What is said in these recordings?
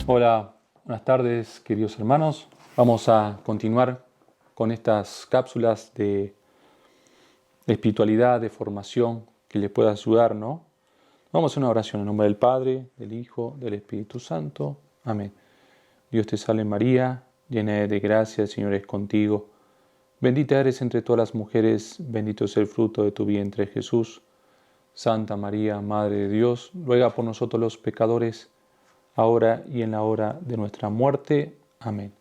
Hola, buenas tardes, queridos hermanos. Vamos a continuar con estas cápsulas de espiritualidad, de formación que les pueda ayudar, ¿no? Vamos a hacer una oración en nombre del Padre, del Hijo, del Espíritu Santo. Amén. Dios te salve María, llena de gracia, el Señor es contigo. Bendita eres entre todas las mujeres, bendito es el fruto de tu vientre Jesús. Santa María, Madre de Dios, ruega por nosotros los pecadores, ahora y en la hora de nuestra muerte. Amén.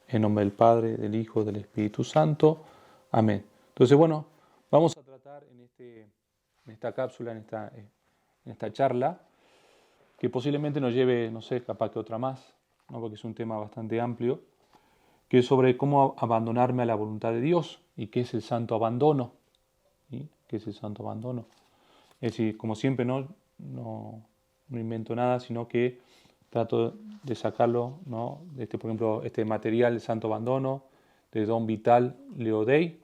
En nombre del Padre, del Hijo, del Espíritu Santo. Amén. Entonces, bueno, vamos a tratar en esta cápsula, en esta charla, que posiblemente nos lleve, no sé, capaz que otra más, ¿no? Porque es un tema bastante amplio, que es sobre cómo abandonarme a la voluntad de Dios y qué es el santo abandono. ¿Sí? ¿Qué es el santo abandono? Es decir, como siempre, no invento nada, sino que trato de sacarlo, ¿no? Por ejemplo, este material, el Santo Abandono, de Don Vital Leodey,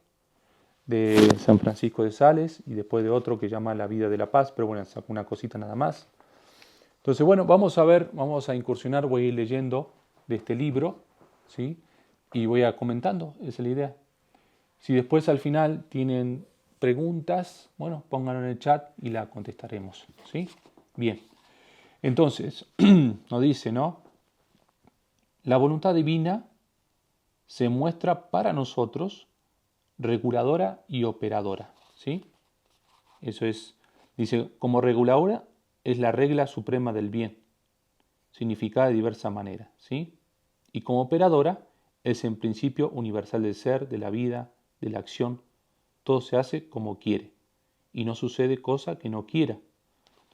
de San Francisco de Sales, y después de otro que llama La vida de la paz, pero bueno, saco una cosita nada más. Entonces, bueno, vamos a incursionar, voy a ir leyendo de este libro, ¿sí? Y voy a comentando, esa es la idea. Si después al final tienen preguntas, bueno, pónganlo en el chat y la contestaremos, ¿sí? Bien. Entonces, nos dice, ¿no? La voluntad divina se muestra para nosotros reguladora y operadora, ¿sí? Eso es, dice, como reguladora es la regla suprema del bien, significada de diversa manera, ¿sí? Y como operadora es en principio universal del ser, de la vida, de la acción. Todo se hace como quiere y no sucede cosa que no quiera.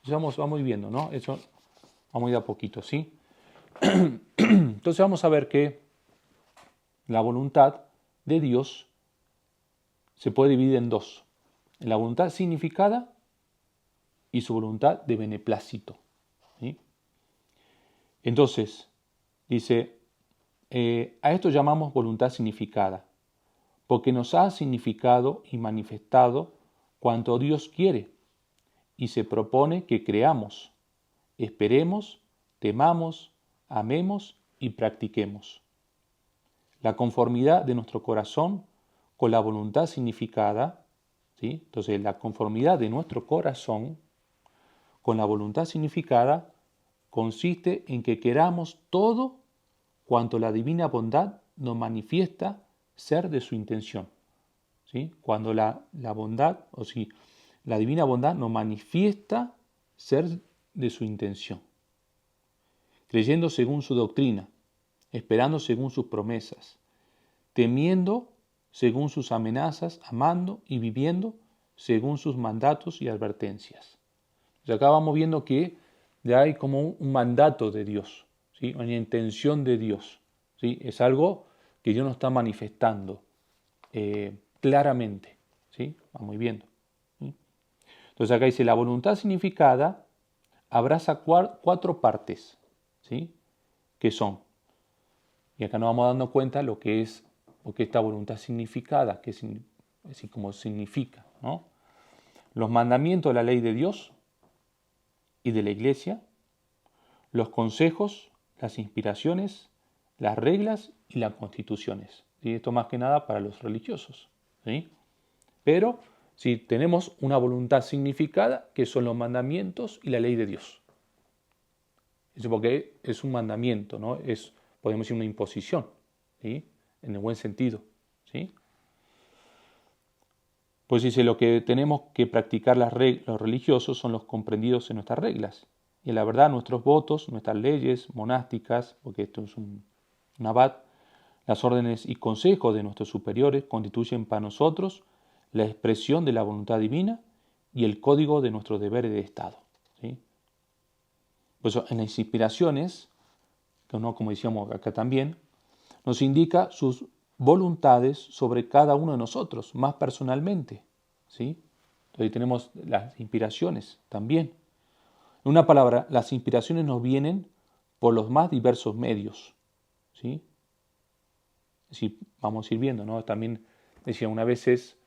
Entonces vamos viendo, ¿no? Eso vamos a ir a poquito, ¿sí? Entonces vamos a ver que la voluntad de Dios se puede dividir en dos. La voluntad significada y su voluntad de beneplácito, ¿sí? Entonces, dice, a esto llamamos voluntad significada, porque nos ha significado y manifestado cuanto Dios quiere y se propone que creamos, esperemos, temamos, amemos y practiquemos. La conformidad de nuestro corazón con la voluntad significada, ¿sí? Entonces la conformidad de nuestro corazón con la voluntad significada consiste en que queramos todo cuanto la divina bondad nos manifiesta ser de su intención, ¿sí? Cuando la bondad, o si la divina bondad nos manifiesta ser de su intención, creyendo según su doctrina, esperando según sus promesas, temiendo según sus amenazas, amando y viviendo según sus mandatos y advertencias. Y acá vamos viendo que ya hay como un mandato de Dios, ¿sí? Una intención de Dios, ¿sí? Es algo que Dios nos está manifestando claramente, ¿sí? Vamos viendo, ¿sí? Entonces acá dice, la voluntad significada abraza cuatro partes, ¿sí? Que son, y acá nos vamos dando cuenta lo que es esta voluntad significada, que es así como significa, ¿no? Los mandamientos de la ley de Dios y de la Iglesia, los consejos, las inspiraciones, las reglas y las constituciones. ¿Sí? Esto más que nada para los religiosos, ¿sí? Pero si tenemos una voluntad significada, que son los mandamientos y la ley de Dios. Eso porque es un mandamiento, ¿no? Es, podemos decir, una imposición, ¿sí? En el buen sentido, ¿sí? Pues dice, lo que tenemos que practicar los religiosos son los comprendidos en nuestras reglas. Y en la verdad nuestros votos, nuestras leyes monásticas, porque esto es un abad, las órdenes y consejos de nuestros superiores constituyen para nosotros la expresión de la voluntad divina y el código de nuestros deberes de Estado, ¿sí? Pues en las inspiraciones, que no, como decíamos acá también, nos indica sus voluntades sobre cada uno de nosotros, más personalmente, ¿sí? Entonces tenemos las inspiraciones también. En una palabra, las inspiraciones nos vienen por los más diversos medios, ¿sí? Si vamos a ir viendo, ¿no? También decía una vez es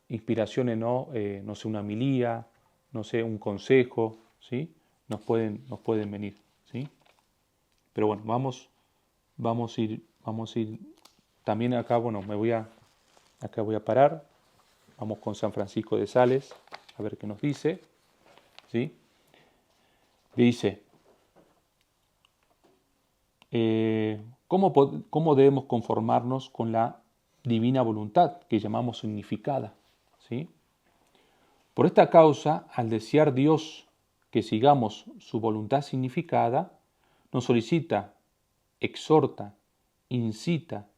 inspiraciones, ¿no? No sé, una homilía, no sé, un consejo, ¿sí? Nos pueden venir, ¿sí? Pero bueno, vamos a ir. También acá, bueno, acá voy a parar. Vamos con San Francisco de Sales, a ver qué nos dice. ¿Sí? Dice, ¿cómo debemos conformarnos con la divina voluntad que llamamos significada? ¿Sí? Por esta causa, al desear Dios que sigamos su voluntad significada, nos solicita, exhorta, incita,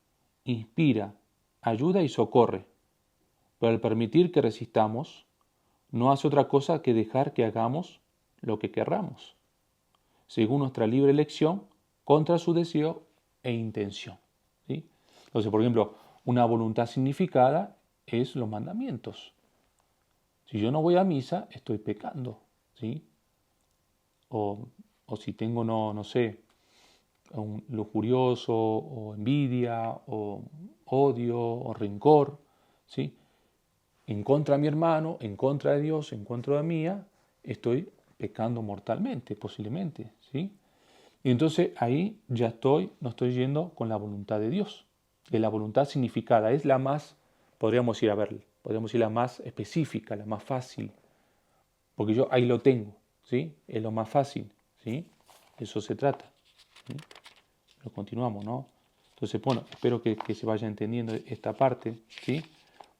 inspira, ayuda y socorre. Pero al permitir que resistamos, no hace otra cosa que dejar que hagamos lo que querramos, según nuestra libre elección, contra su deseo e intención. ¿Sí? Entonces, por ejemplo, una voluntad significada es los mandamientos. Si yo no voy a misa, estoy pecando. ¿Sí? O si tengo, no sé, un lujurioso, o envidia, o odio, o rencor, ¿sí? En contra de mi hermano, en contra de Dios, en contra de mía, estoy pecando mortalmente, posiblemente, ¿sí? Y entonces ahí no estoy yendo con la voluntad de Dios. Que la voluntad significada es la más, podríamos ir la más específica, la más fácil, porque yo ahí lo tengo, ¿sí? Es lo más fácil, ¿sí? De eso se trata. ¿Sí? Lo continuamos, ¿no? Entonces, bueno, espero que se vaya entendiendo esta parte, ¿sí?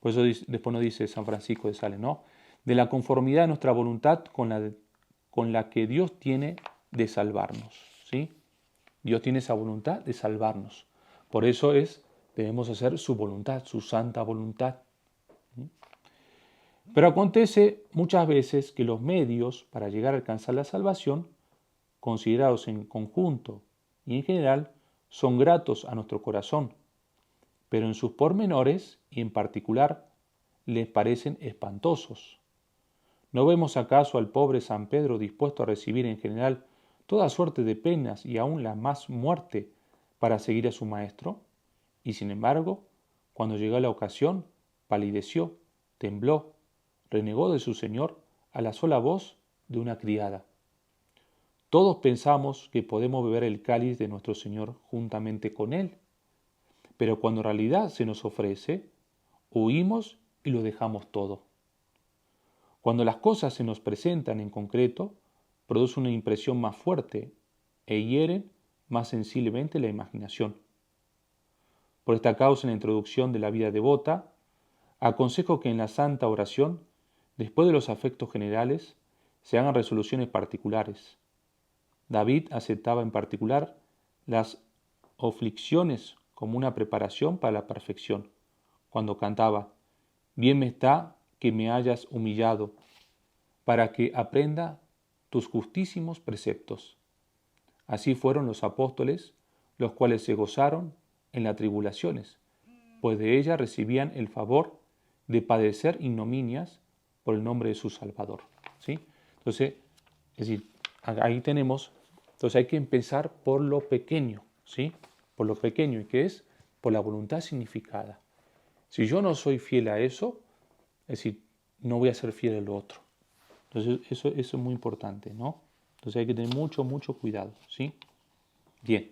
Por eso después nos dice San Francisco de Sales, ¿no? De la conformidad de nuestra voluntad con la que Dios tiene de salvarnos, ¿sí? Dios tiene esa voluntad de salvarnos. Por eso debemos hacer su voluntad, su santa voluntad. ¿Sí? Pero acontece muchas veces que los medios para llegar a alcanzar la salvación, considerados en conjunto y en general, son gratos a nuestro corazón, pero en sus pormenores y en particular les parecen espantosos. ¿No vemos acaso al pobre San Pedro dispuesto a recibir en general toda suerte de penas y aún la más muerte para seguir a su maestro? Y sin embargo, cuando llegó la ocasión, palideció, tembló, renegó de su Señor a la sola voz de una criada. Todos pensamos que podemos beber el cáliz de nuestro Señor juntamente con Él, pero cuando en realidad se nos ofrece, huimos y lo dejamos todo. Cuando las cosas se nos presentan en concreto, produce una impresión más fuerte e hieren más sensiblemente la imaginación. Por esta causa, en la introducción de la vida devota, aconsejo que en la santa oración, después de los afectos generales, se hagan resoluciones particulares. David aceptaba en particular las aflicciones como una preparación para la perfección, cuando cantaba, bien me está que me hayas humillado, para que aprenda tus justísimos preceptos. Así fueron los apóstoles, los cuales se gozaron en las tribulaciones, pues de ellas recibían el favor de padecer ignominias por el nombre de su Salvador. ¿Sí? Entonces, es decir, ahí tenemos, entonces hay que empezar por lo pequeño, ¿sí? Por lo pequeño, y que es por la voluntad significada. Si yo no soy fiel a eso, es decir, no voy a ser fiel a lo otro. Entonces, eso es muy importante, ¿no? Entonces hay que tener mucho, mucho cuidado, ¿sí? Bien.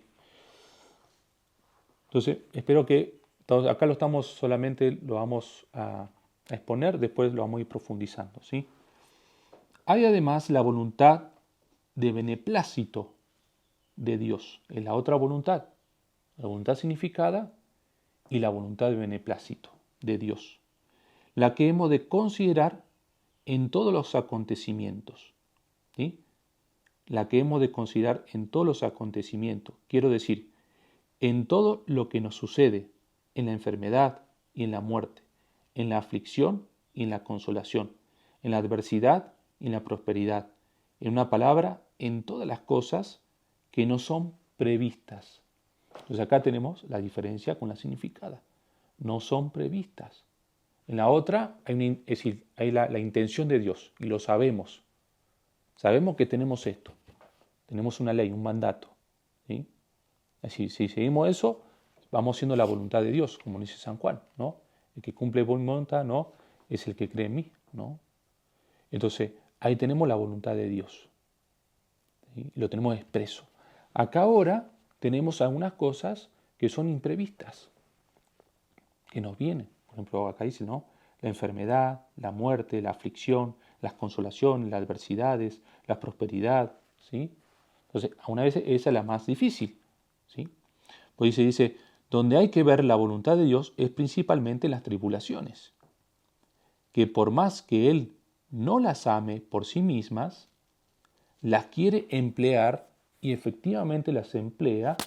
Entonces, espero que acá lo vamos a exponer, después lo vamos a ir profundizando, ¿sí? Hay además la voluntad de beneplácito de Dios, es la otra voluntad, la voluntad significada y la voluntad de beneplácito de Dios, la que hemos de considerar en todos los acontecimientos, ¿sí? La que hemos de considerar en todos los acontecimientos, quiero decir, en todo lo que nos sucede, en la enfermedad y en la muerte, en la aflicción y en la consolación, en la adversidad y en la prosperidad, en una palabra, en todas las cosas que no son previstas. Entonces acá tenemos la diferencia con la significada. No son previstas. En la otra es decir, hay la intención de Dios y lo sabemos. Sabemos que tenemos esto. Tenemos una ley, un mandato. ¿Sí? Es decir, si seguimos eso, vamos siendo la voluntad de Dios, como dice San Juan, ¿no? El que cumple voluntad, ¿no? Es el que cree en mí, ¿no? Entonces, ahí tenemos la voluntad de Dios. ¿Sí? Lo tenemos expreso. Acá ahora tenemos algunas cosas que son imprevistas, que nos vienen. Por ejemplo, acá dice, ¿no? La enfermedad, la muerte, la aflicción, las consolaciones, las adversidades, la prosperidad, ¿sí? Entonces, a una vez esa es la más difícil, ¿sí? Pues dice, donde hay que ver la voluntad de Dios es principalmente las tribulaciones, que por más que Él no las ame por sí mismas, las quiere emplear y efectivamente las emplea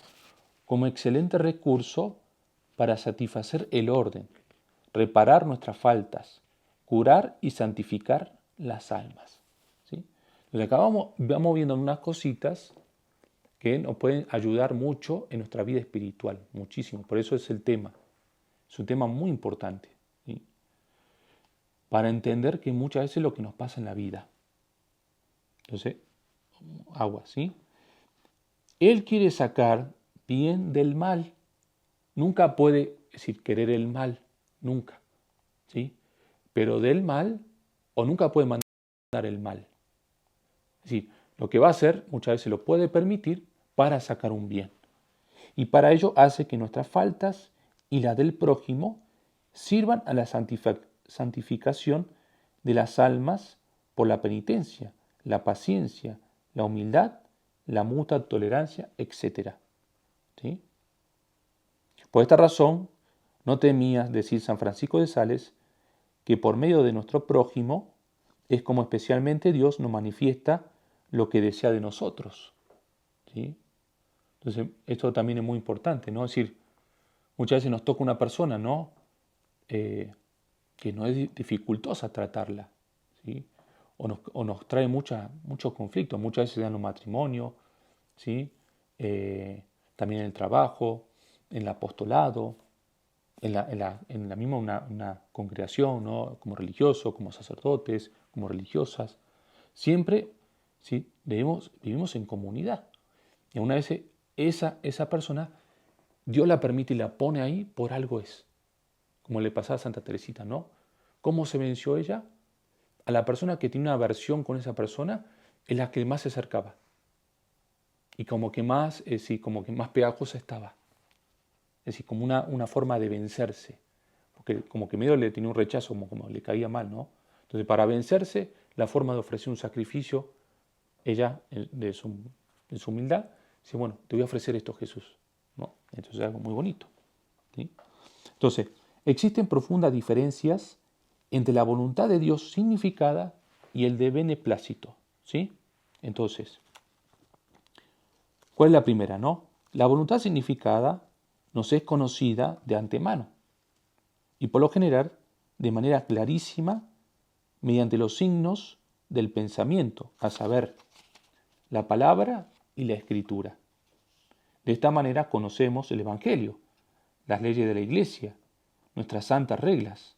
como excelente recurso para satisfacer el orden, reparar nuestras faltas, curar y santificar las almas. ¿Sí? Entonces acá vamos viendo unas cositas que nos pueden ayudar mucho en nuestra vida espiritual, muchísimo. Por eso es el tema. Es un tema muy importante. ¿Sí? Para entender que muchas veces es lo que nos pasa en la vida. Entonces, agua, ¿sí? Él quiere sacar bien del mal. Nunca puede decir querer el mal, nunca, ¿sí? Pero del mal, o nunca puede mandar el mal. Es decir, lo que va a hacer muchas veces lo puede permitir para sacar un bien. Y para ello hace que nuestras faltas y las del prójimo sirvan a la santificación de las almas por la penitencia, la paciencia, la humildad, la mutua tolerancia, etc. ¿Sí? Por esta razón, no temías decir San Francisco de Sales que por medio de nuestro prójimo es como especialmente Dios nos manifiesta lo que desea de nosotros. ¿Sí? Entonces, esto también es muy importante, ¿no? Es decir, muchas veces nos toca una persona, ¿no? Que no es dificultosa tratarla, ¿sí? O nos trae muchos conflictos, muchas veces en los matrimonios, ¿sí? También en el trabajo, en el apostolado, en la misma una congregación, ¿no? Como religiosos, como sacerdotes, como religiosas. Siempre, ¿sí? Vivimos en comunidad. Y una vez esa persona, Dios la permite y la pone ahí por algo es. Como le pasaba a Santa Teresita, ¿no? ¿Cómo se venció ella? A la persona que tiene una aversión con esa persona es la que más se acercaba. Y como que más pegajosa estaba. Es decir, como una forma de vencerse. Porque como que medio le tenía un rechazo, como le caía mal, ¿no? Entonces, para vencerse, la forma de ofrecer un sacrificio, ella, en su humildad, dice, bueno, te voy a ofrecer esto, Jesús, ¿no? Entonces es algo muy bonito, ¿sí? Entonces, existen profundas diferencias entre la voluntad de Dios significada y el de beneplácito, ¿sí? Entonces, ¿cuál es la primera, no? La voluntad significada nos es conocida de antemano y por lo general de manera clarísima mediante los signos del pensamiento, a saber, la palabra y la escritura. De esta manera conocemos el Evangelio, las leyes de la Iglesia, nuestras santas reglas,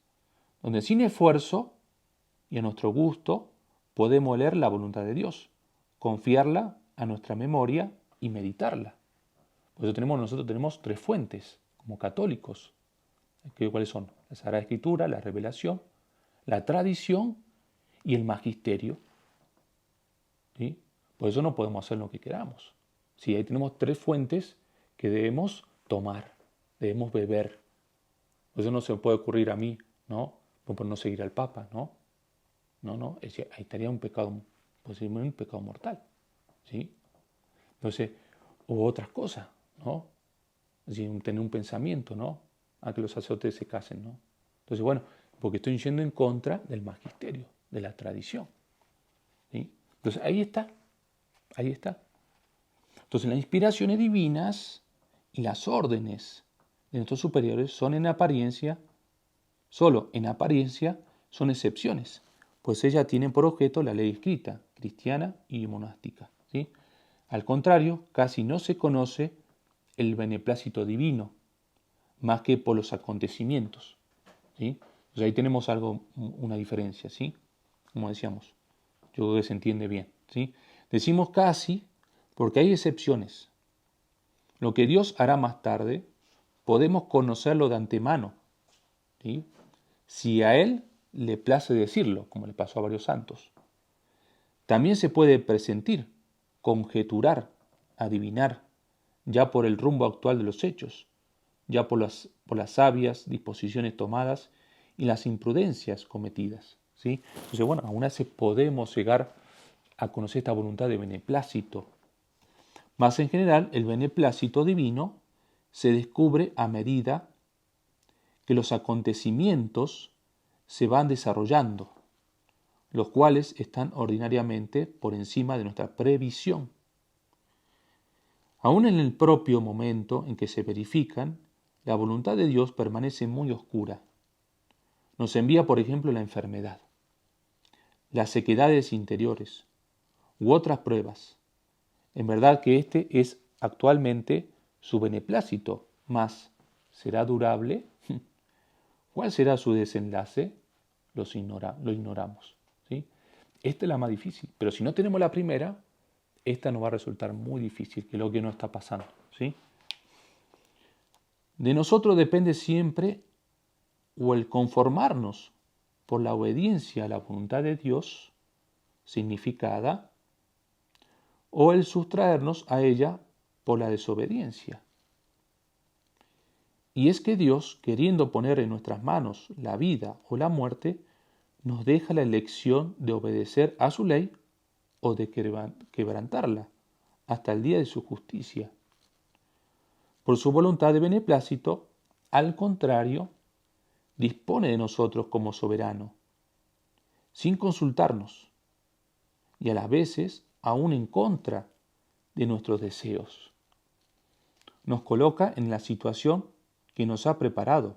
donde sin esfuerzo y a nuestro gusto podemos leer la voluntad de Dios, confiarla a nuestra memoria y meditarla. Por eso nosotros tenemos tres fuentes como católicos. ¿Cuáles son? La Sagrada Escritura, la revelación, la tradición y el magisterio. ¿Sí? Por eso no podemos hacer lo que queramos. Sí, ahí tenemos tres fuentes que debemos tomar, debemos beber. Por eso no se me puede ocurrir a mí, ¿no? Por no seguir al Papa, ¿no? No, ahí estaría un pecado, posiblemente un pecado mortal, ¿sí? Entonces, o otras cosas, ¿no? Es decir, tener un pensamiento, ¿no? A que los sacerdotes se casen, ¿no? Entonces, bueno, porque estoy yendo en contra del magisterio, de la tradición, ¿sí? Entonces, ahí está. Entonces, las inspiraciones divinas y las órdenes de nuestros superiores son solo en apariencia, son excepciones, pues ellas tienen por objeto la ley escrita, cristiana y monástica, ¿sí? Al contrario, casi no se conoce el beneplácito divino, más que por los acontecimientos, ¿sí? Entonces ahí tenemos una diferencia, ¿sí? Como decíamos, yo creo que se entiende bien, ¿sí? Decimos casi porque hay excepciones. Lo que Dios hará más tarde, podemos conocerlo de antemano, ¿sí? Si a Él le place decirlo, como le pasó a varios santos. También se puede presentir, conjeturar, adivinar, ya por el rumbo actual de los hechos, ya por las sabias disposiciones tomadas y las imprudencias cometidas. ¿Sí? Entonces, bueno, aún así podemos llegar a conocer esta voluntad de beneplácito. Más en general, el beneplácito divino se descubre a medida que los acontecimientos se van desarrollando, los cuales están ordinariamente por encima de nuestra previsión. Aún en el propio momento en que se verifican, la voluntad de Dios permanece muy oscura. Nos envía, por ejemplo, la enfermedad, las sequedades interiores u otras pruebas. En verdad que este es actualmente su beneplácito, mas ¿será durable? ¿Cuál será su desenlace? Lo ignoramos. ¿Sí? Esta es la más difícil, pero si no tenemos la primera, esta nos va a resultar muy difícil, que es lo que nos está pasando. ¿Sí? De nosotros depende siempre o el conformarnos por la obediencia a la voluntad de Dios, significada, o el sustraernos a ella por la desobediencia. Y es que Dios, queriendo poner en nuestras manos la vida o la muerte, nos deja la elección de obedecer a su ley o de quebrantarla hasta el día de su justicia. Por su voluntad de beneplácito, al contrario, dispone de nosotros como soberano, sin consultarnos, y a las veces aún en contra de nuestros deseos. Nos coloca en la situación que nos ha preparado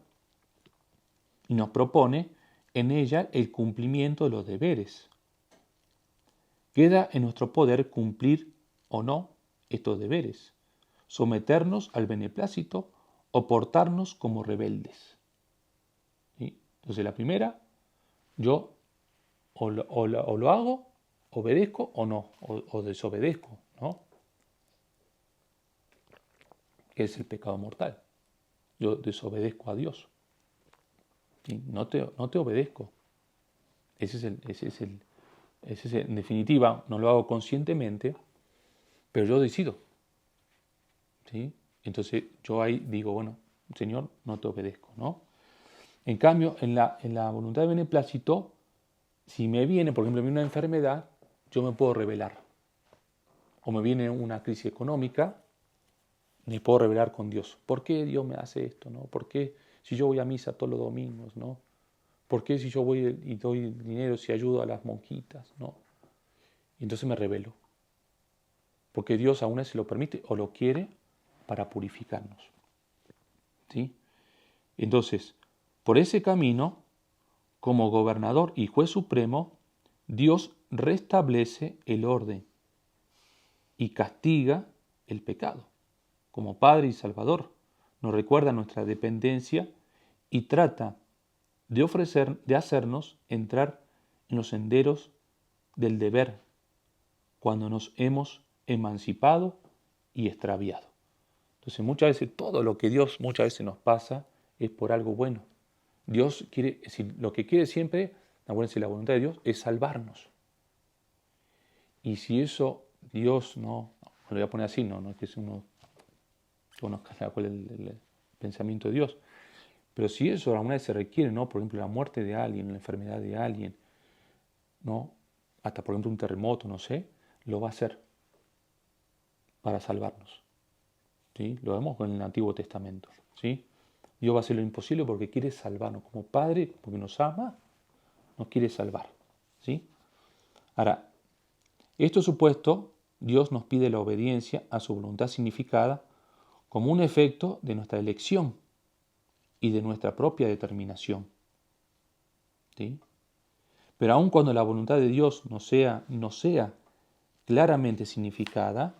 y nos propone en ella el cumplimiento de los deberes. Queda en nuestro poder cumplir o no estos deberes, someternos al beneplácito o portarnos como rebeldes. ¿Sí? Entonces la primera, yo o lo hago, obedezco o no, o desobedezco, ¿no? Que es el pecado mortal. Yo desobedezco a Dios. ¿Sí? No te obedezco. En definitiva, no lo hago conscientemente, pero yo decido. ¿Sí? Entonces yo ahí digo, bueno, Señor, no te obedezco, ¿no? En cambio, en la voluntad de beneplácito, si me viene, por ejemplo, una enfermedad, yo me puedo rebelar. O me viene una crisis económica, me puedo rebelar con Dios. ¿Por qué Dios me hace esto? ¿No? ¿Por qué si yo voy a misa todos los domingos? ¿No? ¿Por qué si yo voy y doy dinero, si ayudo a las monjitas? ¿No? Y entonces me rebelo. Porque Dios aún se lo permite o lo quiere para purificarnos. ¿Sí? Entonces, por ese camino, como gobernador y juez supremo, Dios restablece el orden y castiga el pecado. Como Padre y Salvador, nos recuerda nuestra dependencia y trata de hacernos entrar en los senderos del deber cuando nos hemos emancipado y extraviado. Entonces muchas veces todo lo que Dios muchas veces nos pasa es por algo bueno. Dios quiere, es decir, lo que quiere siempre, acuérdense, la voluntad de Dios es salvarnos. Y si eso Dios no lo voy a poner así, no es que uno conozca cuál es el pensamiento de Dios, pero si eso alguna vez se requiere, ¿no? Por ejemplo, la muerte de alguien, la enfermedad de alguien, ¿no? Hasta por ejemplo un terremoto, no sé, lo va a hacer para salvarnos. ¿Sí? Lo vemos con el Antiguo Testamento. ¿Sí? Dios va a hacer lo imposible porque quiere salvarnos. Como Padre, porque nos ama, nos quiere salvar. ¿Sí? Ahora, esto supuesto, Dios nos pide la obediencia a su voluntad significada como un efecto de nuestra elección y de nuestra propia determinación. ¿Sí? Pero aun cuando la voluntad de Dios no sea claramente significada,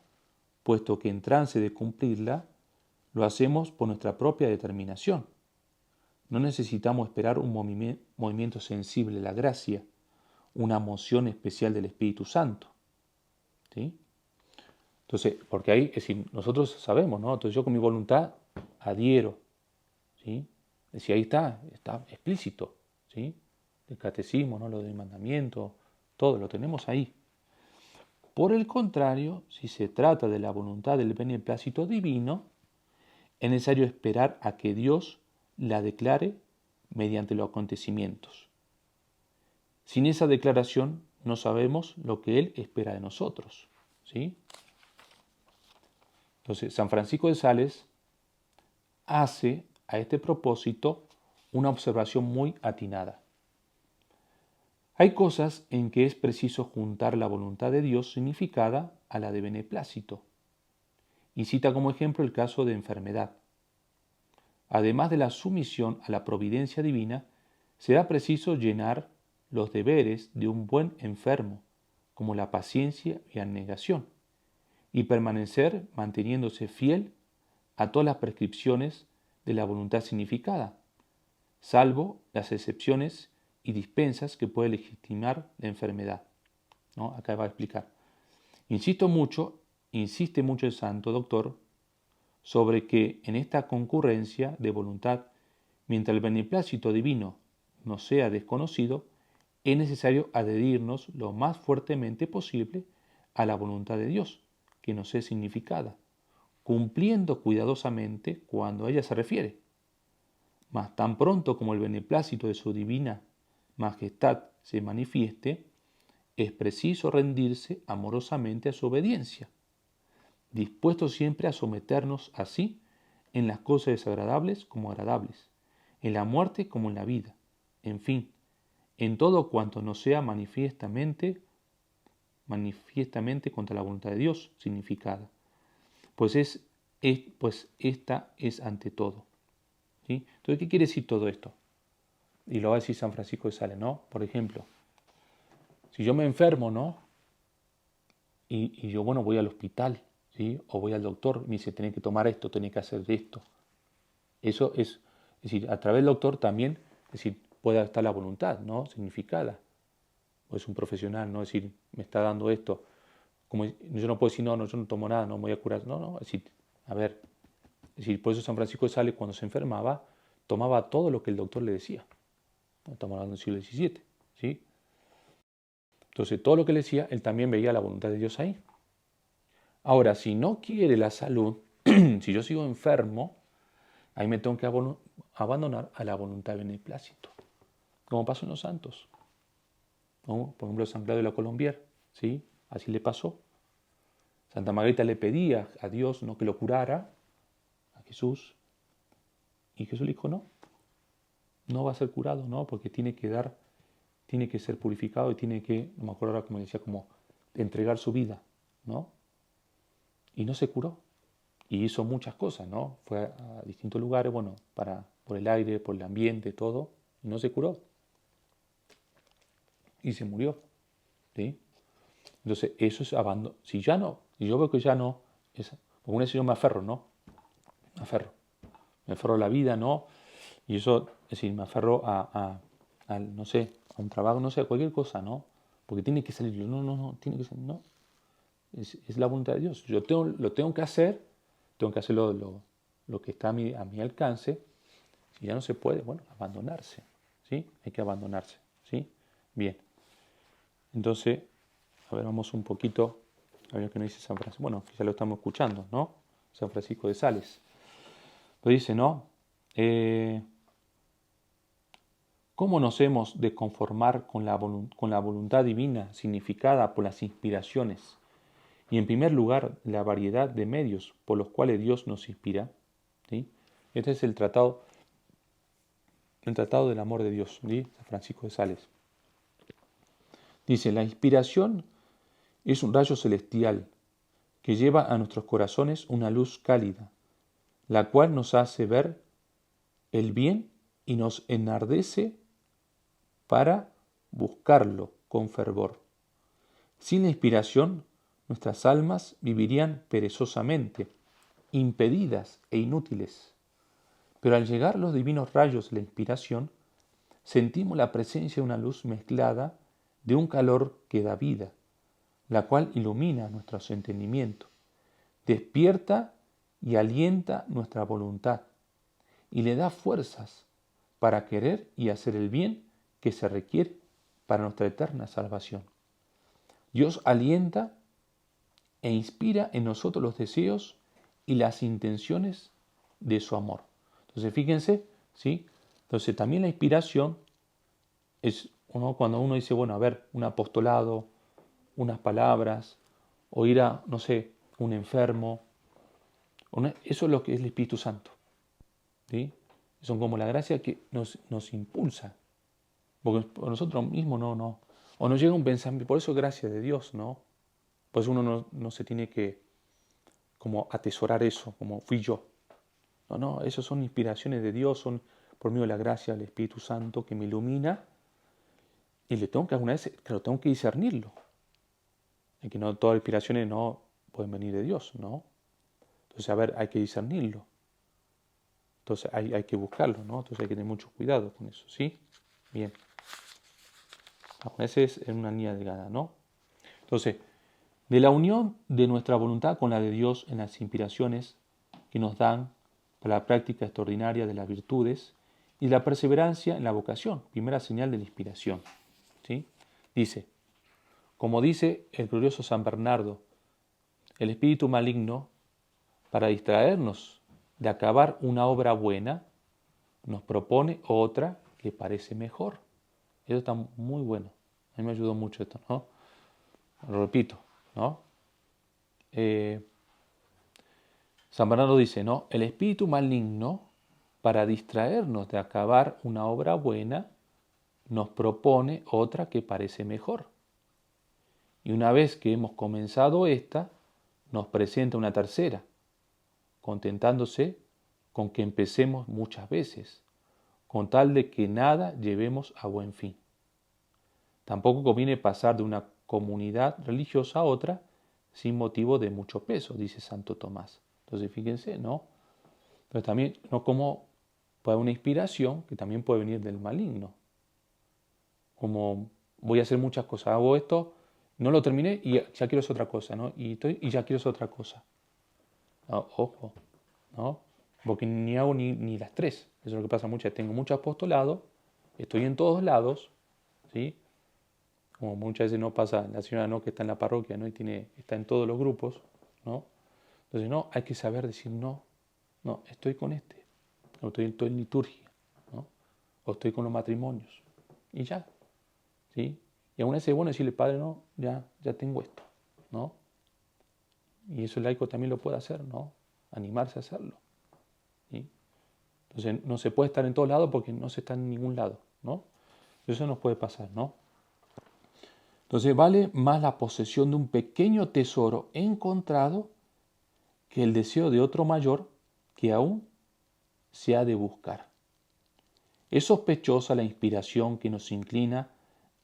puesto que en trance de cumplirla, lo hacemos por nuestra propia determinación. No necesitamos esperar un movimiento sensible de la gracia, una moción especial del Espíritu Santo. ¿Sí? Entonces, porque ahí, es decir, nosotros sabemos, ¿no? Entonces yo con mi voluntad adhiero. ¿Sí? Es decir, ahí está explícito. ¿Sí? El catecismo, ¿no? Lo del mandamiento, todo lo tenemos ahí. Por el contrario, si se trata de la voluntad del beneplácito divino, es necesario esperar a que Dios la declare mediante los acontecimientos. Sin esa declaración no sabemos lo que Él espera de nosotros, ¿sí? Entonces, San Francisco de Sales hace a este propósito una observación muy atinada. Hay cosas en que es preciso juntar la voluntad de Dios significada a la de beneplácito, y cita como ejemplo el caso de enfermedad. Además de la sumisión a la providencia divina, será preciso llenar los deberes de un buen enfermo, como la paciencia y abnegación, y permanecer manteniéndose fiel a todas las prescripciones de la voluntad significada, salvo las excepciones y dispensas que puede legitimar la enfermedad, ¿no? Acá va a explicar. Insiste mucho el santo doctor sobre que en esta concurrencia de voluntad, mientras el beneplácito divino no sea desconocido, es necesario adherirnos lo más fuertemente posible a la voluntad de Dios, que nos es significada, cumpliendo cuidadosamente cuando a ella se refiere. Mas tan pronto como el beneplácito de su divina majestad se manifieste, es preciso rendirse amorosamente a su obediencia, dispuesto siempre a someternos así en las cosas desagradables como agradables, en la muerte como en la vida, en fin, en todo cuanto no sea manifiestamente contra la voluntad de Dios significada, pues esta es ante todo. ¿Sí? Entonces, ¿qué quiere decir todo esto? Y lo va a decir San Francisco de Sales, ¿no? Por ejemplo, si yo me enfermo, ¿no? Y yo, bueno, voy al hospital, ¿sí? O voy al doctor, me dice, tenés que tomar esto, tenés que hacer esto. Eso es decir, a través del doctor también, es decir, puede estar la voluntad, ¿no? Significada. O es un profesional, ¿no? Es decir, me está dando esto. Como yo no puedo decir, no, yo no tomo nada, no me voy a curar. No, no, es decir, a ver, es decir, por eso San Francisco de Sales, cuando se enfermaba, tomaba todo lo que el doctor le decía. Estamos hablando del siglo XVII, ¿sí? Entonces, todo lo que le decía, él también veía la voluntad de Dios ahí. Ahora, si no quiere la salud, si yo sigo enfermo, ahí me tengo que abandonar a la voluntad de beneplácito, como pasó en los santos. ¿No? Por ejemplo, San Claudio de la Colombier, ¿sí? Así le pasó. Santa Margarita le pedía a Dios no que lo curara, a Jesús, y Jesús le dijo, no va a ser curado, ¿no? Porque tiene que ser purificado y tiene que, no me acuerdo ahora cómo decía, como entregar su vida, ¿no? Y no se curó. Y hizo muchas cosas, ¿no? Fue a distintos lugares, bueno, por el aire, por el ambiente, todo, y no se curó. Y se murió, ¿sí? Entonces, eso es abandono. Si yo veo que ya no, porque una vez yo me aferro, ¿no? Me aferro a la vida, ¿no? Y eso, es decir, me aferro no sé, a un trabajo, no sé, a cualquier cosa, ¿no? Porque tiene que salir, no, tiene que salir, no. Es la voluntad de Dios. Yo lo tengo que hacer lo que está a mi alcance. Si ya no se puede, bueno, abandonarse, ¿sí? Hay que abandonarse, ¿sí? Bien. Entonces, a ver, vamos un poquito a ver qué nos dice San Francisco. Bueno, que ya lo estamos escuchando, ¿no? San Francisco de Sales. Lo dice, ¿no? ¿Cómo nos hemos de conformar con la voluntad divina significada por las inspiraciones? Y en primer lugar, la variedad de medios por los cuales Dios nos inspira. ¿Sí? Este es el tratado del amor de Dios, ¿sí? San Francisco de Sales. Dice, la inspiración es un rayo celestial que lleva a nuestros corazones una luz cálida, la cual nos hace ver el bien y nos enardece para buscarlo con fervor. Sin la inspiración, nuestras almas vivirían perezosamente, impedidas e inútiles. Pero al llegar los divinos rayos de la inspiración, sentimos la presencia de una luz mezclada de un calor que da vida, la cual ilumina nuestro entendimiento, despierta y alienta nuestra voluntad, y le da fuerzas para querer y hacer el bien que se requiere para nuestra eterna salvación. Dios alienta e inspira en nosotros los deseos y las intenciones de su amor. Entonces, fíjense, ¿sí? Entonces, también la inspiración es cuando uno dice, bueno, a ver, un apostolado, unas palabras, o ir a, no sé, un enfermo. Eso es lo que es el Espíritu Santo. ¿Sí? Son como la gracia que nos impulsa. Porque por nosotros mismos no. O nos llega un pensamiento, por eso gracia de Dios, ¿no? Pues uno no se tiene que como atesorar eso, como fui yo. No, eso son inspiraciones de Dios, son por medio de la gracia del Espíritu Santo que me ilumina y le tengo que alguna vez, claro, tengo que discernirlo. Y que no todas las inspiraciones no pueden venir de Dios, ¿no? Entonces, a ver, hay que discernirlo. Entonces hay que buscarlo, ¿no? Entonces hay que tener mucho cuidado con eso, ¿sí? Bien. A veces es una línea delgada, ¿no? Entonces, de la unión de nuestra voluntad con la de Dios en las inspiraciones que nos dan para la práctica extraordinaria de las virtudes y la perseverancia en la vocación, primera señal de la inspiración. ¿Sí? Dice, como dice el glorioso San Bernardo, el espíritu maligno, para distraernos de acabar una obra buena, nos propone otra que parece mejor. Eso está muy bueno. A mí me ayudó mucho esto, ¿no? Lo repito, ¿no? San Bernardo dice, ¿no? El espíritu maligno, para distraernos de acabar una obra buena, nos propone otra que parece mejor. Y una vez que hemos comenzado esta, nos presenta una tercera, contentándose con que empecemos muchas veces, con tal de que nada llevemos a buen fin. Tampoco conviene pasar de una comunidad religiosa a otra sin motivo de mucho peso, dice Santo Tomás. Entonces fíjense, ¿no? Pero también, no como puede una inspiración que también puede venir del maligno. Como voy a hacer muchas cosas, hago esto, no lo terminé y ya quiero hacer otra cosa, ¿no? Y ya quiero hacer otra cosa. No, ojo, ¿no? Porque ni hago ni las tres. Eso es lo que pasa muchas veces. Tengo mucho apostolado, estoy en todos lados, ¿sí? Como muchas veces no pasa la señora, ¿no? Que está en la parroquia, ¿no? Y está en todos los grupos, ¿no? Entonces, no, hay que saber decir no. No, estoy con este. O estoy en liturgia, ¿no? O estoy con los matrimonios. Y ya, ¿sí? Y aún así es bueno decirle, Padre, no, ya tengo esto, ¿no? Y eso el laico también lo puede hacer, ¿no? Animarse a hacerlo, ¿sí? Entonces no se puede estar en todos lados porque no se está en ningún lado, ¿no? Eso nos puede pasar, ¿no? Entonces vale más la posesión de un pequeño tesoro encontrado que el deseo de otro mayor que aún se ha de buscar. Es sospechosa la inspiración que nos inclina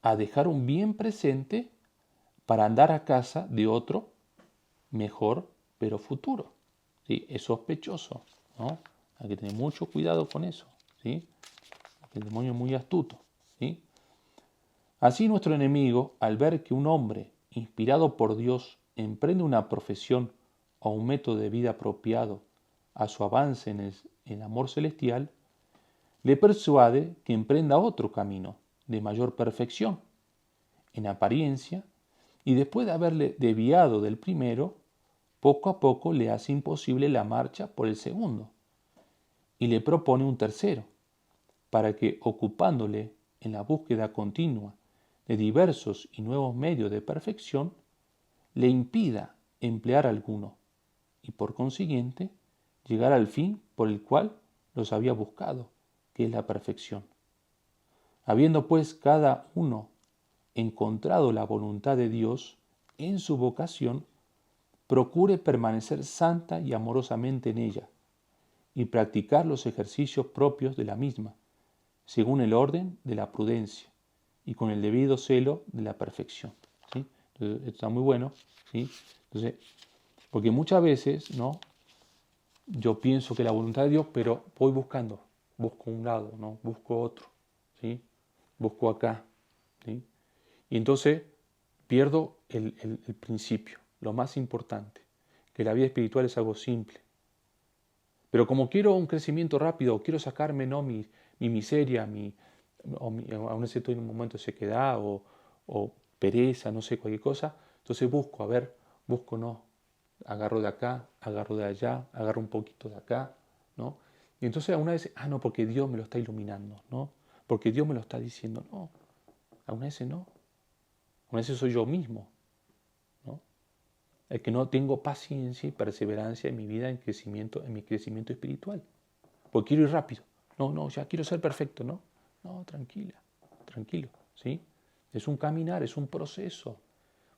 a dejar un bien presente para andar a casa de otro mejor pero futuro. ¿Sí? Es sospechoso, ¿no? Hay que tener mucho cuidado con eso, ¿sí? El demonio es muy astuto, ¿sí? Así nuestro enemigo, al ver que un hombre inspirado por Dios emprende una profesión o un método de vida apropiado a su avance en el amor celestial, le persuade que emprenda otro camino de mayor perfección, en apariencia, y después de haberle desviado del primero, poco a poco le hace imposible la marcha por el segundo, y le propone un tercero, para que, ocupándole en la búsqueda continua de diversos y nuevos medios de perfección, le impida emplear alguno, y por consiguiente llegar al fin por el cual los había buscado, que es la perfección. Habiendo pues cada uno encontrado la voluntad de Dios en su vocación, procure permanecer santa y amorosamente en ella, y practicar los ejercicios propios de la misma, según el orden de la prudencia y con el debido celo de la perfección. ¿Sí? Entonces, esto está muy bueno, ¿sí? Entonces, porque muchas veces, ¿no? Yo pienso que la voluntad de Dios, pero voy buscando, busco un lado, ¿no? Busco otro, ¿sí? Busco acá, ¿sí? Y entonces pierdo el principio, lo más importante, que la vida espiritual es algo simple. Pero como quiero un crecimiento rápido, quiero sacarme, ¿no? mi miseria, aún así estoy en un momento de sequedad o pereza, no sé, cualquier cosa, entonces busco, a ver, busco, no, agarro de acá, agarro de allá, agarro un poquito de acá, ¿no? Y entonces alguna vez, no, porque Dios me lo está iluminando, ¿no? Porque Dios me lo está diciendo, no. Alguna vez no. Alguna vez soy yo mismo, ¿no? El que no tengo paciencia y perseverancia en mi vida, en mi crecimiento espiritual. Porque quiero ir rápido. No, no, ya quiero ser perfecto, ¿no? No, tranquila, tranquilo, ¿sí? Es un caminar, es un proceso.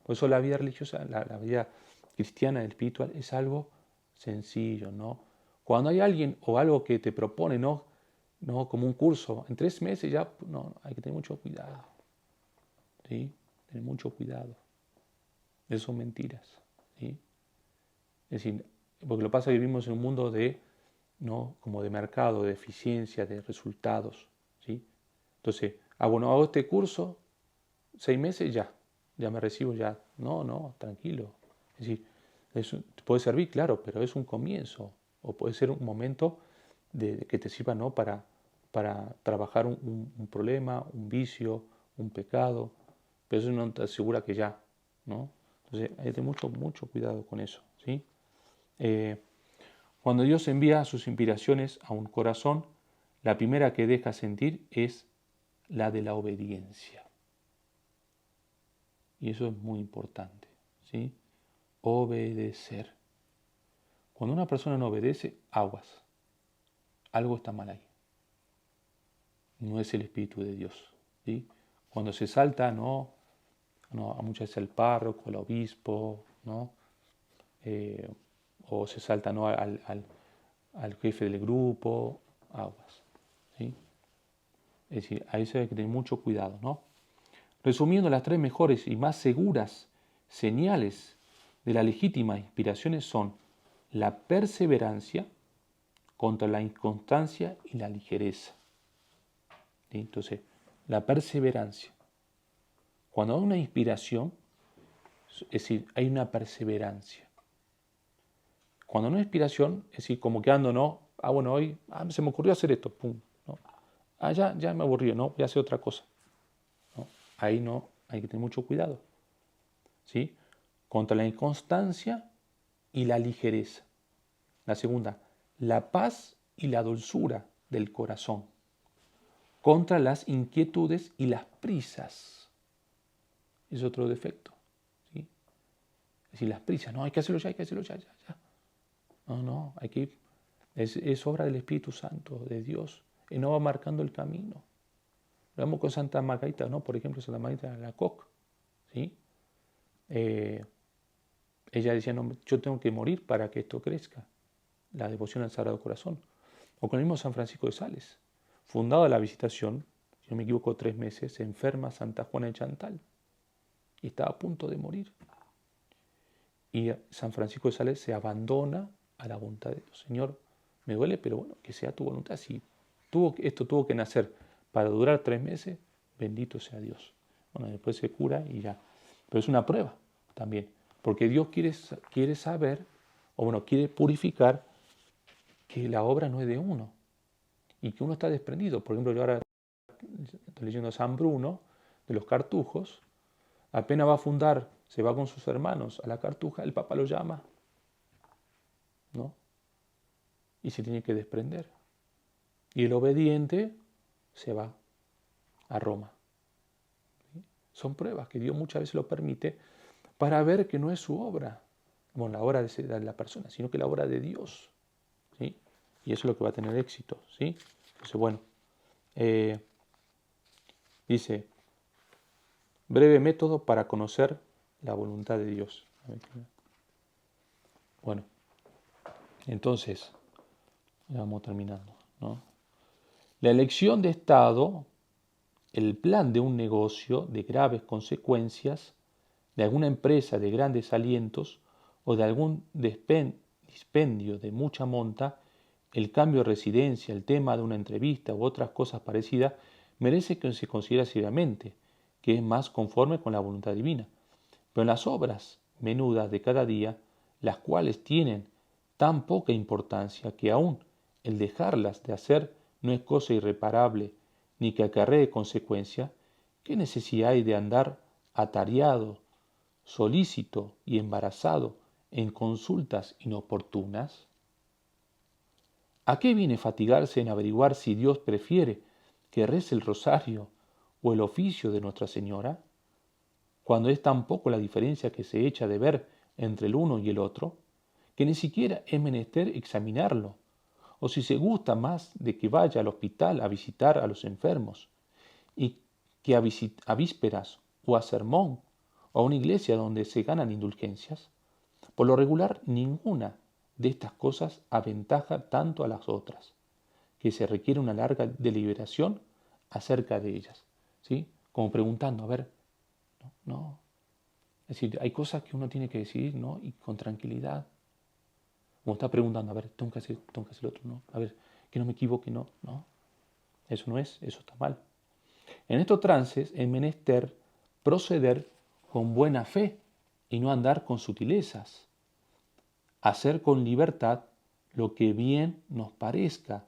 Por eso la vida religiosa, la vida cristiana, espiritual, es algo sencillo, ¿no? Cuando hay alguien o algo que te propone, ¿no? No, como un curso, en 3 meses ya, no, hay que tener mucho cuidado, ¿sí? Tener mucho cuidado. Eso son mentiras, ¿sí? Es decir, porque lo que pasa es que vivimos en un mundo de, ¿no? Como de mercado, de eficiencia, de resultados, ¿sí? Entonces, bueno, hago este curso, 6 meses ya me recibo ya. No, no, tranquilo. Es decir, puede servir, claro, pero es un comienzo. O puede ser un momento que te sirva, ¿no? Para trabajar un problema, un vicio, un pecado. Pero eso no te asegura que ya, ¿no? Entonces hay que tener mucho, mucho cuidado con eso, ¿sí? Cuando Dios envía sus inspiraciones a un corazón, la primera que deja sentir es la de la obediencia. Y eso es muy importante, ¿sí? Obedecer. Cuando una persona no obedece, aguas. Algo está mal ahí. No es el Espíritu de Dios, ¿sí? Cuando se salta, no, muchas veces el párroco, el obispo, ¿no? O se salta, ¿no? al jefe del grupo, aguas, ¿sí? Es decir, a eso hay que tener mucho cuidado, ¿no? Resumiendo, las 3 mejores y más seguras señales de las legítimas inspiraciones son la perseverancia contra la inconstancia y la ligereza. ¿Sí? Entonces, la perseverancia. Cuando hay una inspiración, es decir, hay una perseverancia. Cuando no hay inspiración, es decir, como que ando, ¿no? Bueno, hoy se me ocurrió hacer esto, pum, ¿no? Ya me aburrió, ¿no? Voy a hacer otra cosa, ¿no? Ahí no, hay que tener mucho cuidado, ¿sí? Contra la inconstancia y la ligereza. La segunda, la paz y la dulzura del corazón. Contra las inquietudes y las prisas. Es otro defecto, ¿sí? Es decir, las prisas, no, hay que hacerlo ya, hay que hacerlo ya. No, hay que ir. Es obra del Espíritu Santo, de Dios. Él nos va marcando el camino. Lo vemos con Santa Margarita, ¿no? Por ejemplo, Santa Margarita de Alacoque, ¿sí? Ella decía, no, yo tengo que morir para que esto crezca. La devoción al Sagrado Corazón. O con el mismo San Francisco de Sales. Fundada la Visitación, si no me equivoco, 3 meses, se enferma Santa Juana de Chantal. Y estaba a punto de morir. Y San Francisco de Sales se abandona a la voluntad de Dios. Señor, me duele, pero bueno, que sea tu voluntad. Si esto tuvo que nacer para durar 3 meses, bendito sea Dios. Bueno, después se cura y ya. Pero es una prueba también. Porque Dios quiere saber, o bueno, quiere purificar que la obra no es de uno. Y que uno está desprendido. Por ejemplo, yo ahora estoy leyendo a San Bruno, de los Cartujos. Apenas va a fundar, se va con sus hermanos a la Cartuja, el Papa lo llama, ¿no? Y se tiene que desprender. Y el obediente se va a Roma. ¿Sí? Son pruebas que Dios muchas veces lo permite para ver que no es su obra, bueno, la obra de la persona, sino que la obra de Dios, ¿sí? Y eso es lo que va a tener éxito, ¿sí? Entonces, bueno, dice, breve método para conocer la voluntad de Dios. Bueno, entonces, ya vamos terminando, ¿no? La elección de Estado, el plan de un negocio de graves consecuencias, de alguna empresa de grandes alientos o de algún dispendio de mucha monta, el cambio de residencia, el tema de una entrevista u otras cosas parecidas, merece que se considere seriamente, que es más conforme con la voluntad divina. Pero en las obras menudas de cada día, las cuales tienen tan poca importancia que aún el dejarlas de hacer no es cosa irreparable ni que acarree consecuencia, ¿qué necesidad hay de andar atareado, solícito y embarazado en consultas inoportunas? ¿A qué viene fatigarse en averiguar si Dios prefiere que rece el rosario o el oficio de Nuestra Señora, cuando es tan poco la diferencia que se echa de ver entre el uno y el otro, que ni siquiera es menester examinarlo, o si se gusta más de que vaya al hospital a visitar a los enfermos, y que a vísperas o a sermón o a una iglesia donde se ganan indulgencias? Por lo regular, ninguna de estas cosas aventaja tanto a las otras, que se requiere una larga deliberación acerca de ellas, ¿sí? Como preguntando, a ver, no. Es decir, hay cosas que uno tiene que decidir, ¿no? Y con tranquilidad. Como está preguntando, a ver, tengo que hacer lo otro, ¿no? A ver, que no me equivoque, no, no. Eso no es, eso está mal. En estos trances es menester proceder con buena fe y no andar con sutilezas. Hacer con libertad lo que bien nos parezca,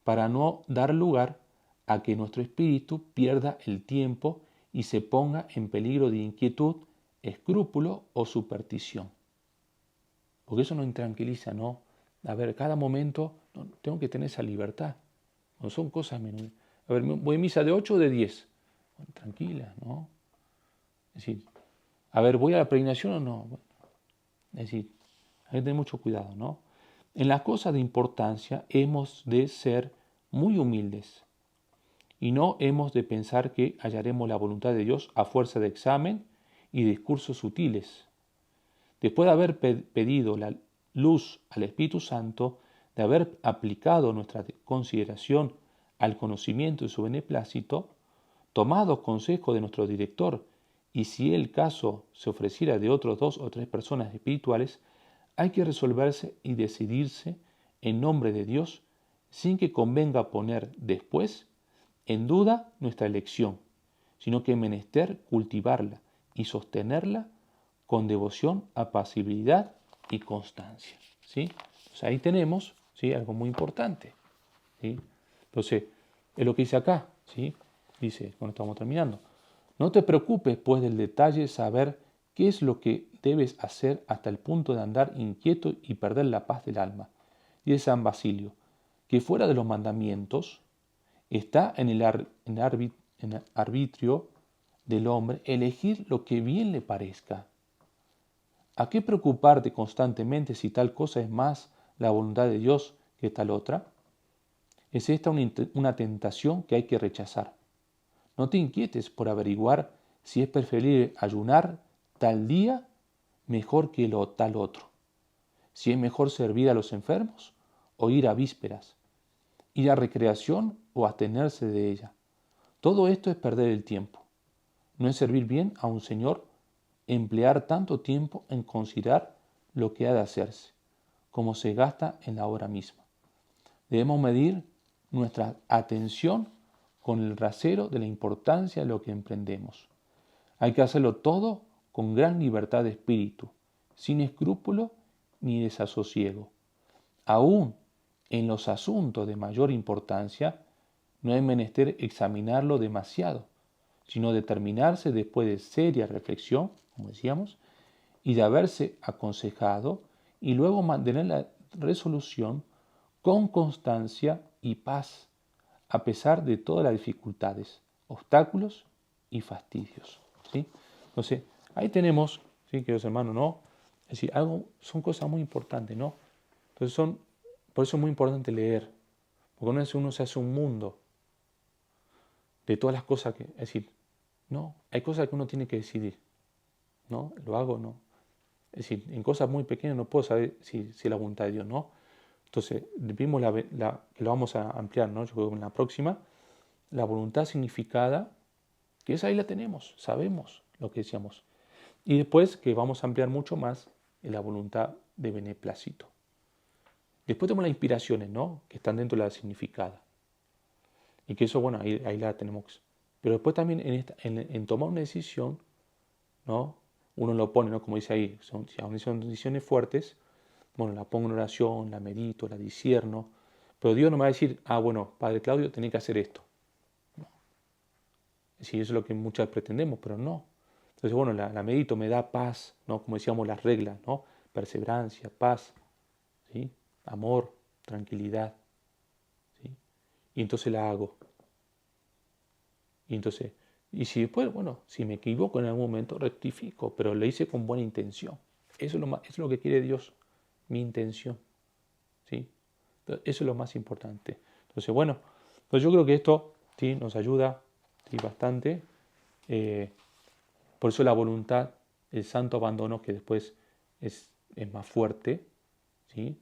para no dar lugar a que nuestro espíritu pierda el tiempo y se ponga en peligro de inquietud, escrúpulo o superstición. Porque eso nos intranquiliza, ¿no? A ver, cada momento no, tengo que tener esa libertad. No son cosas menores. A ver, voy a misa de 8 o de 10. Bueno, tranquila, ¿no? Es decir, a ver, ¿voy a la peregrinación o no? Bueno, es decir, hay que tener mucho cuidado, ¿no? En las cosas de importancia hemos de ser muy humildes y no hemos de pensar que hallaremos la voluntad de Dios a fuerza de examen y discursos sutiles. Después de haber pedido la luz al Espíritu Santo, de haber aplicado nuestra consideración al conocimiento de su beneplácito, tomado consejo de nuestro director, y si el caso se ofreciera de otros 2 o 3 personas espirituales, hay que resolverse y decidirse en nombre de Dios, sin que convenga poner después en duda nuestra elección, sino que es menester cultivarla y sostenerla con devoción, apacibilidad y constancia, ¿sí? Entonces ahí tenemos, ¿sí?, algo muy importante, ¿sí? Entonces, es lo que dice acá, ¿sí? Dice, cuando estamos terminando, no te preocupes pues del detalle saber qué es lo que debes hacer hasta el punto de andar inquieto y perder la paz del alma. Dice San Basilio, que fuera de los mandamientos está en el arbitrio del hombre elegir lo que bien le parezca. ¿A qué preocuparte constantemente si tal cosa es más la voluntad de Dios que tal otra? Es esta una tentación que hay que rechazar. No te inquietes por averiguar si es preferible ayunar tal día mejor que lo tal otro, si es mejor servir a los enfermos o ir a vísperas, ir a recreación o abstenerse de ella. Todo esto es perder el tiempo. No es servir bien a un Señor emplear tanto tiempo en considerar lo que ha de hacerse, como se gasta en la hora misma. Debemos medir nuestra atención con el rasero de la importancia de lo que emprendemos. Hay que hacerlo todo con gran libertad de espíritu, sin escrúpulo ni desasosiego. Aún en los asuntos de mayor importancia, no es menester examinarlo demasiado, sino determinarse después de seria reflexión, como decíamos, y de haberse aconsejado, y luego mantener la resolución con constancia y paz, a pesar de todas las dificultades, obstáculos y fastidios, ¿sí? Entonces, ahí tenemos, ¿sí?, queridos hermanos, ¿no? Es decir, son cosas muy importantes, ¿no? Entonces por eso es muy importante leer, porque uno se hace un mundo de todas las cosas que, es decir, no, hay cosas que uno tiene que decidir, ¿no? ¿Lo hago o no? Es decir, en cosas muy pequeñas no puedo saber si es la voluntad de Dios, ¿no? Entonces, vimos que lo vamos a ampliar, ¿no? Yo creo que en la próxima, la voluntad significada, que esa ahí la tenemos, sabemos lo que decíamos. Y después que vamos a ampliar mucho más en la voluntad de beneplácito. Después tenemos las inspiraciones, ¿no?, que están dentro de la significada. Y que eso, bueno, ahí la tenemos. Pero después también en tomar una decisión, ¿no?, uno lo pone, ¿no?, como dice ahí, si aún son decisiones fuertes, bueno, la pongo en oración, la medito, la discierno, pero Dios no me va a decir, bueno, Padre Claudio, tenés que hacer esto. No. Sí, eso es lo que muchas pretendemos, pero no. Entonces, bueno, la medito, me da paz, ¿no?, como decíamos, las reglas, ¿no? perseverancia, paz, ¿sí? Amor, tranquilidad. ¿Sí? Y entonces la hago. Y entonces, y si después, bueno, si me equivoco en algún momento, rectifico, pero lo hice con buena intención. Eso es lo que quiere Dios, mi intención. ¿Sí? Entonces, eso es lo más importante. Entonces, bueno, pues yo creo que esto, ¿sí?, nos ayuda, ¿sí?, bastante. Por eso la voluntad, el santo abandono, que después es más fuerte, ¿sí?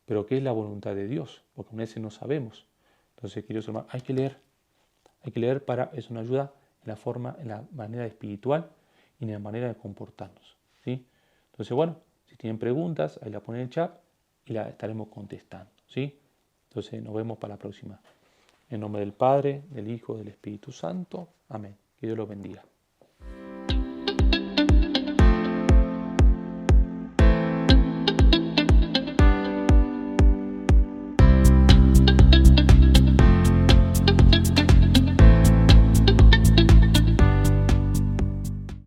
Pero ¿qué es la voluntad de Dios? Porque a veces no sabemos. Entonces, queridos hermanos, hay que leer para, eso nos ayuda en la manera espiritual y en la manera de comportarnos, ¿sí? Entonces, bueno, si tienen preguntas, ahí la ponen en el chat y la estaremos contestando, ¿sí? Entonces, nos vemos para la próxima. En nombre del Padre, del Hijo, del Espíritu Santo. Amén. Que Dios los bendiga.